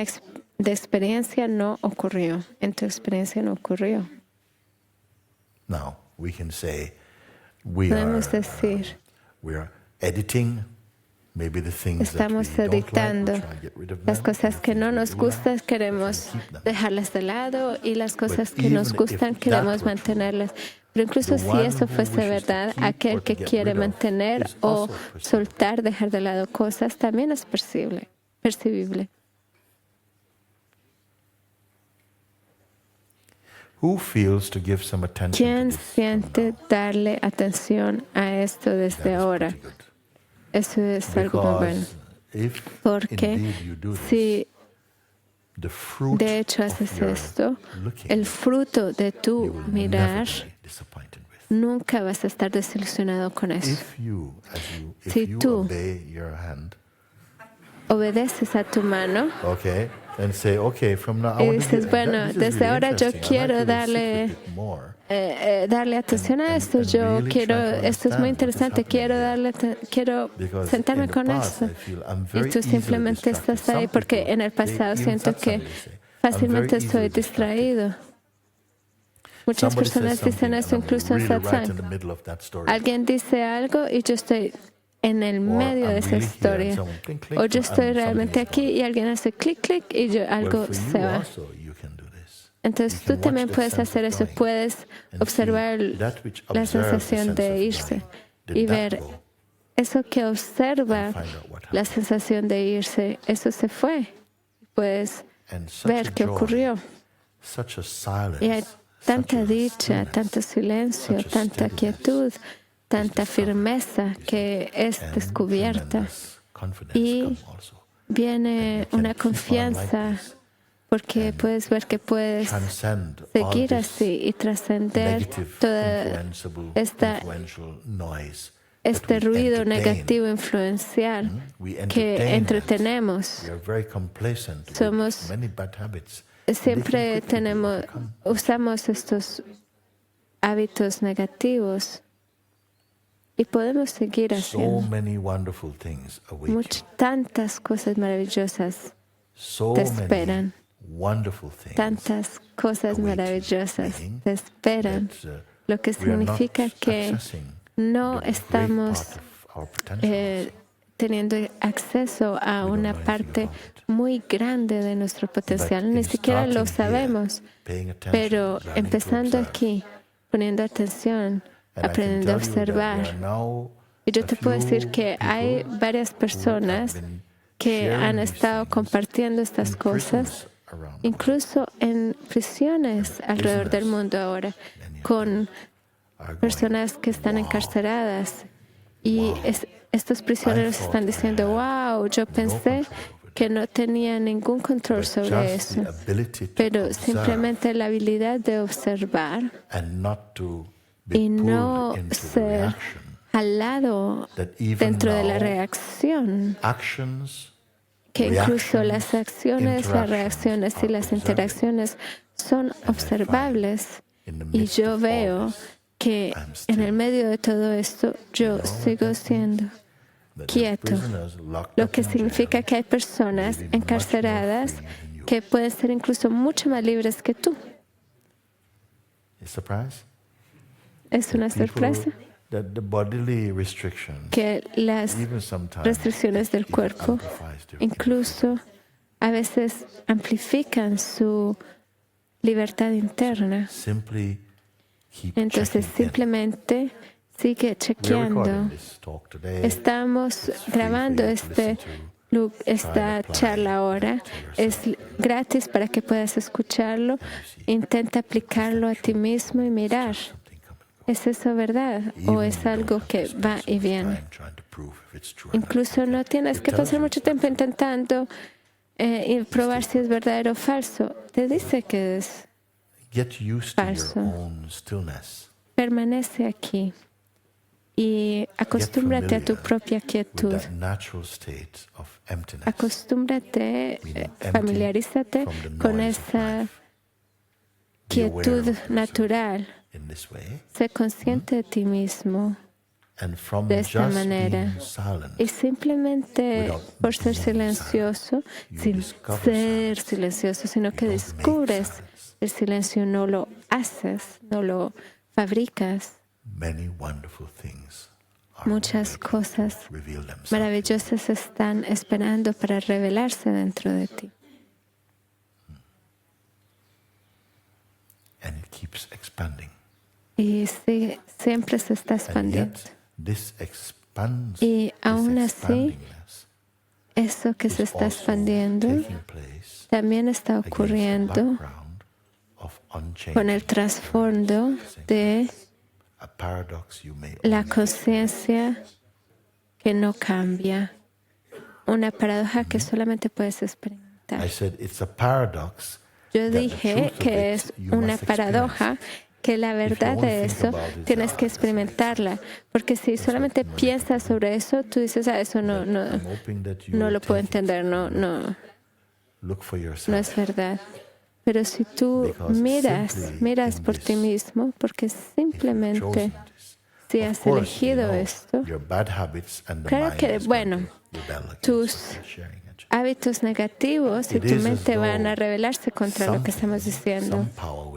de experiencia no ocurrió. En tu experiencia no ocurrió. Podemos decir, estamos editando las cosas que no nos gustan, queremos dejarlas de lado, y las cosas que nos gustan queremos mantenerlas. Pero incluso si eso fuese verdad, aquel que quiere mantener o soltar, dejar de lado cosas, también es percibible. ¿Quién siente darle atención a esto desde ahora? Eso es algo muy bueno. Porque si de hecho haces esto, el fruto de tu mirar, nunca vas a estar desilusionado con eso. Si tú obedeces a tu mano y dices, bueno, desde ahora yo quiero darle atención a esto, esto es muy interesante, quiero sentarme con eso. Y tú simplemente estás ahí porque en el pasado siento que fácilmente soy distraído. Muchas personas dicen eso incluso en Satsang. Alguien dice algo y yo estoy en el medio de esa historia. O yo estoy realmente aquí y alguien hace clic, clic y algo se va. Entonces tú también puedes hacer eso. Puedes observar la sensación de irse y ver eso que observa la sensación de irse. Eso se fue. Puedes ver qué ocurrió. Y hay tanta dicha, tanto silencio, tanta quietud, tanta firmeza que es descubierta. Y viene una confianza porque puedes ver que puedes seguir así y trascender toda este ruido negativo influencial que entretenemos. Siempre usamos estos hábitos negativos y podemos seguir haciendo. Tantas cosas maravillosas te esperan. Tantas cosas maravillosas te esperan, lo que significa que no estamos teniendo acceso a una parte muy grande de nuestro potencial. Ni siquiera lo sabemos, pero empezando aquí, poniendo atención, aprendiendo a observar. Y yo te puedo decir que hay varias personas que han estado compartiendo estas cosas, incluso en prisiones alrededor del mundo ahora, con personas que están encarceradas. Y estos prisioneros están diciendo, wow, yo pensé que no tenía ningún control sobre eso, pero simplemente la habilidad de observar y no ser jalado dentro de la reacción, que incluso las acciones, las reacciones y las interacciones son observables. Y yo veo que en el medio de todo esto yo sigo siendo quieto, lo que significa que hay personas encarceradas que pueden ser incluso mucho más libres que tú. Es una sorpresa que las restricciones del cuerpo incluso a veces amplifican su libertad interna. Entonces simplemente sigue chequeando. Estamos grabando este esta charla ahora es gratis para que puedas escucharlo. Intenta aplicarlo a ti mismo y mirar. ¿Es eso verdad? ¿O es algo que va y viene? Incluso no tienes que pasar mucho tiempo intentando y probar si es verdadero o falso. Te dice que es falso. Permanece aquí y acostúmbrate a tu propia quietud. Acostúmbrate, familiarízate con esa quietud natural. Sé consciente de ti mismo de esta manera. Y simplemente por ser silencioso, sin ser silencioso, sino que descubres el silencio, no lo haces, no lo fabricas. Muchas cosas maravillosas están esperando para revelarse dentro de ti. Y siempre se está expandiendo. Y aún así, eso que se está expandiendo también está ocurriendo con el trasfondo de la conciencia que no cambia. Una paradoja que solamente puedes experimentar. Yo dije que es una paradoja, que la verdad de eso tienes que experimentarla. Porque si solamente piensas sobre eso, tú dices, eso no lo puedo entender, no es verdad. Pero si tú miras por ti mismo, porque simplemente si has elegido esto, claro que, tus hábitos negativos y tu mente van a rebelarse contra lo que estamos diciendo.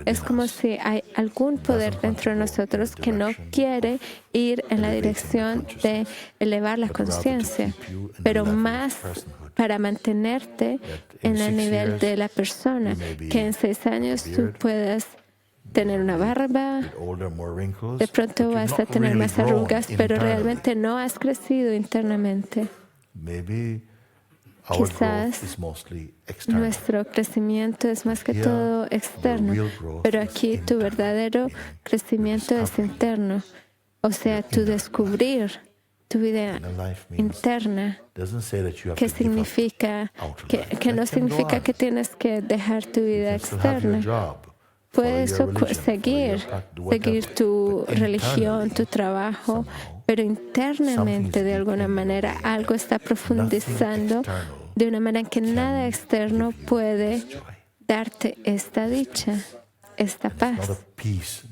Es como si hay algún poder dentro de nosotros que no quiere ir en la dirección de elevar la conciencia, pero más para mantenerte en el nivel de la persona, que en 6 años tú puedas tener una barba, de pronto vas a tener más arrugas, pero realmente no has crecido internamente. Quizás nuestro crecimiento es más que todo externo, pero aquí tu verdadero crecimiento es interno. O sea, tu descubrir tu vida interna, que significa que no significa que tienes que dejar tu vida externa. Puedes seguir tu religión, tu trabajo, pero internamente de alguna manera algo está profundizando de una manera en que nada externo puede darte esta dicha, esta paz.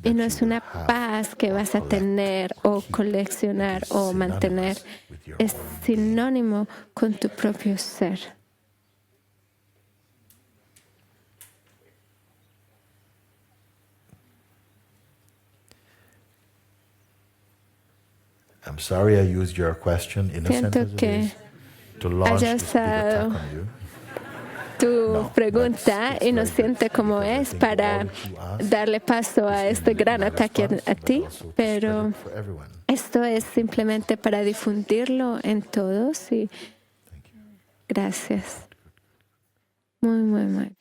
Y no es una paz que vas a tener o coleccionar o mantener. Es sinónimo con tu propio ser. I'm sorry I used your question Siento que haya usado tu pregunta inocente como es para darle paso a este gran ataque a ti, pero esto es simplemente para difundirlo en todos y gracias. Muy, muy, muy.